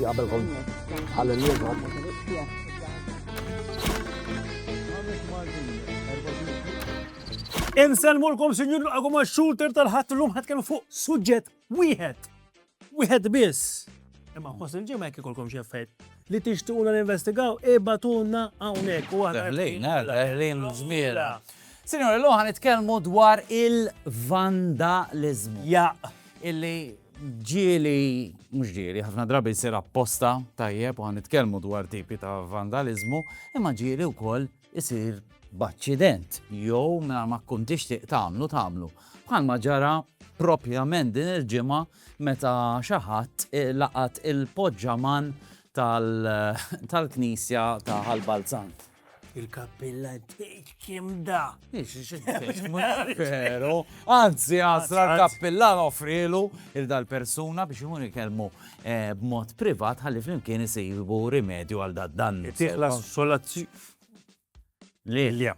qabelkom ħalli Inselmulkom sinjur għagħum għax-xulter tal-ħadd l-lum ħatkellmu fuq suġġett wieħed biss. Imma ħoss il-ġimgħa jekk ikolkom xi affarijiet li tixtuquna ninvestigaw ibatuna hawnhekk u Eħlin żmiela. Sinjor, l-lum ħanitkellmu dwar il-vandalizmu. Illi mhux ġieli, ħafna drabi jsir apposta tajjeb u ħanitkellmu dwar tipi ta' vandalizmu, imma ġieli wkoll isir b'aċċident jew mingħajr ma tkun tixtieq tagħmlu. Bħalma ġara propjament din il-ġimgħa meta xi ħadd laqat il-poġġaman tal-Knisja ta' Ħalbalzan. Il-kappilla kemm da. Pero, anzi, għasra l-kappillan offrilu il-dal-persuna biex jimur ikellmu b'mod privat ħalli flimkien isibu rimedju għal dan-dannu. Tiħla solazzi. Le.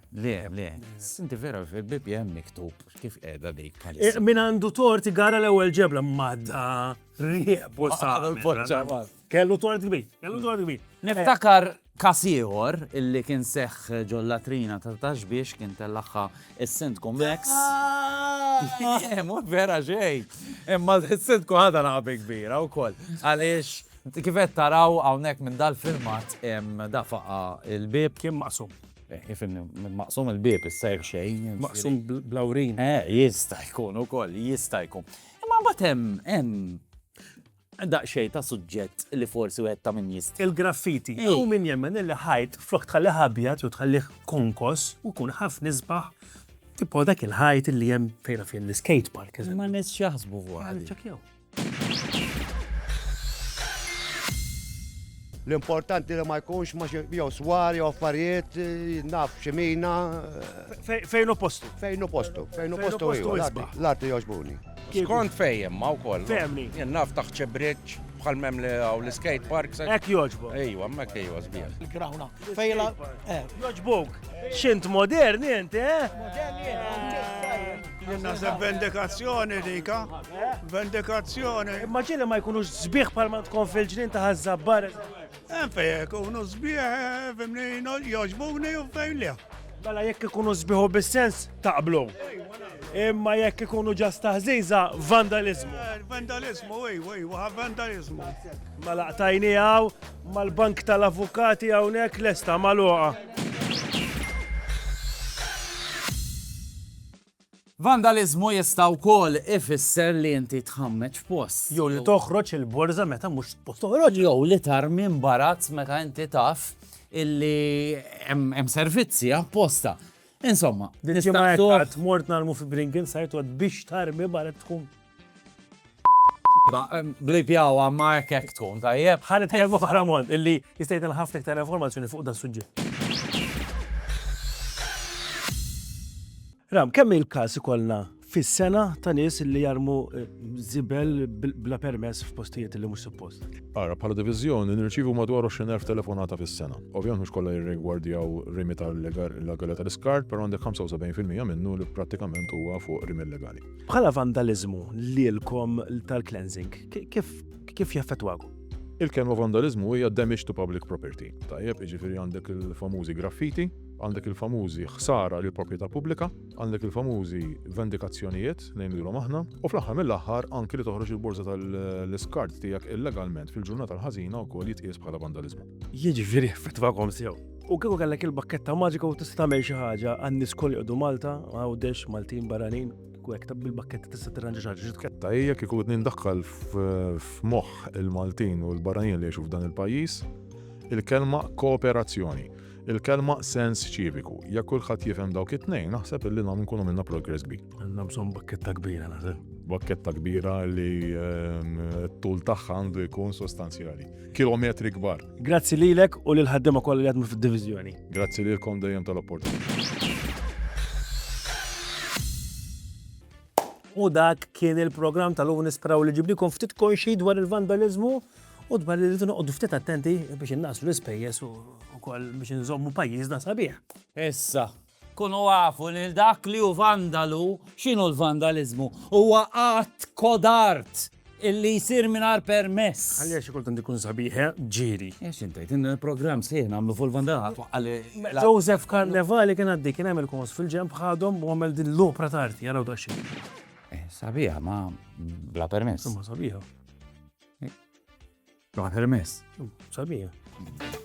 Sinti vera fil-bib jem miktub kif qiegħda dik. Min għandu torti gara l-ewwel ġebla madda riebu sa. Kellu tort kbir. Niftakar kas ieħor illi kien seħħ ġollatrina ta' taxbiex kien tellaħħa is-Sint Convex. Mhux vera xejn. Imma is-Sint ħada naqbi kbira wkoll. Għaliex kif qed taraw hawnhekk minn dal-filmat da faqa il-bib Kien maqsum. Maqsum il-bib issejr xejn. Maqsum blawrin. Jista' jkun ukoll, jista' jkun. Imma mbagħad hemm daqsxejn ta' suġġett li forsi wieħed ta' min jista'. Il-graffiti. U min jemmen illi ħajt flok tħalli ħabjat u tħallih konkos u kun ħaf nisbaħ tipo dak il-ħajt illi hemm fejn fin l-skate park. Ma nies x'jaħsbu fuq. Ċekjaw. L-importanti li ma jkunx ma jew swar jew affarijiet naf xemina. Fejn postu? Fejn postu isbaħ. l-arti joġbuni. Skont fejjem ma wkoll. Femni. Jien naf taħt bridge bħal mem li għaw l-skate park. Ek joġbu. Ejwa, mek ejwa sbieħ. Il-grawna. Fejla. Joġbuk. Xint moderni inti, Naseb vendikazzjoni dika. Vendikazzjoni. Immaġini ma jkunux sbieħ bħal ma tkun fil-ġnien ta' ħazzabbar. Fejn ikunu sbieħ, femni joġbuni u fejn le. Bala jekk ikunu sbieħu bis-sens taqblu. Imma jekk ikunu ġas taħżiża vandalizmu. Vandalizmu, vandalizmu. Ma laqtajni għaw, mal-bank tal-avukati hawnhekk lesta magħluqa. Vandalizmu jista' wkoll ifisser li inti tħammeġ f'post. Jew li toħroġ il-borza meta mhux post toħroġ. Jew li tarmi imbarazz meta inti taf illi hemm servizzi apposta. Insomma, nistaqsu mort nagħmlu fi Brinkin sajt biex tarmi baret tkun. Blipjaw għamma hekk tkun tajjeb. Ħanet ħejbu Faramond illi jistgħidilna ħafna iktar informazzjoni fuq dan suġġett. Ram, kemm il-każ ikollna fis-sena ta' nies li jarmu żibel bla permess f'postijiet li mhux suppost. Ara, bħala diviżjoni nirċievu madwar 20,000 telefonata fis-sena. Ovvjament mhux kollha jirrigwardjaw rimi tal-legali tal-iskart, però għandek 75% minnu li prattikament huwa fuq rimi legali. Bħala vandaliżmu lilkom tal-cleansing, kif jaffettwakom? Il-kelma vandalizmu hija damage to public property. Tajjeb, jiġifieri għandek il-famużi graffiti, għandek il-famużi ħsara lil proprjetà pubblika, għandek il-famużi vendikazzjonijiet ngħidulhom aħna, u fl-aħħar mill-aħħar anki li toħroġ il-borża tal-iskart tiegħek illegalment fil-ġurnata l-ħażina wkoll jitqies bħala vandaliżmu. Jiġifieri jaffettwakom sew. U kieku kellek il-bakketta maġika u tista' tagħmel xi ħaġa għan-nies koll jqogħdu Malta, għawdex Maltin barranin, kwek bil-bakketta tista' tirranġa xi ħaġa tkett. Tajjeb kieku nindaħħal f'moħħ il-Maltin u l-barranin li jgħixu f'dan il-pajjiż il-kelma kooperazzjoni, il-kelma sens ċiviku. Jekk kulħadd jifhem dawk it-tnejn, naħseb illi nagħmlu nkunu minna progress kbir. Għandna bżonn bakketta kbira naħseb. Bakketta kbira li t-tul tagħha għandu jkun sostanzjali. Kilometri kbar. Grazzi lilek u lil ħaddiema kollha li jaħdmu fid-diviżjoni. Grazzi lilkom dejjem tal-opportunità. U dak kien il-programm tal-lum nisperaw li ġiblikom ftit konxi dwar il-vandalizmu u dwar li rridu noqogħdu ftit attenti biex innaqsu l-ispejjeż u wkoll biex nżommu pajjiżna sabiħ. Issa, kunu għafu li dak li hu vandalu, x'inhu l-vandalizmu? Huwa qatt kodart illi jisir minar permess. Għalli għaxi kultant ikun sabiħa, ġiri. Eħx intajt, il-program sieħ namlu fuq il-vandala. Joseph Carnevali kien għaddi kien għamil kons fil-ġemp ħadhom u għamil din l-opra tarti, jaraw daċi. Sabiħa, ma bla permess. Insomma, sabiħa. Bla permess. Sabiħa.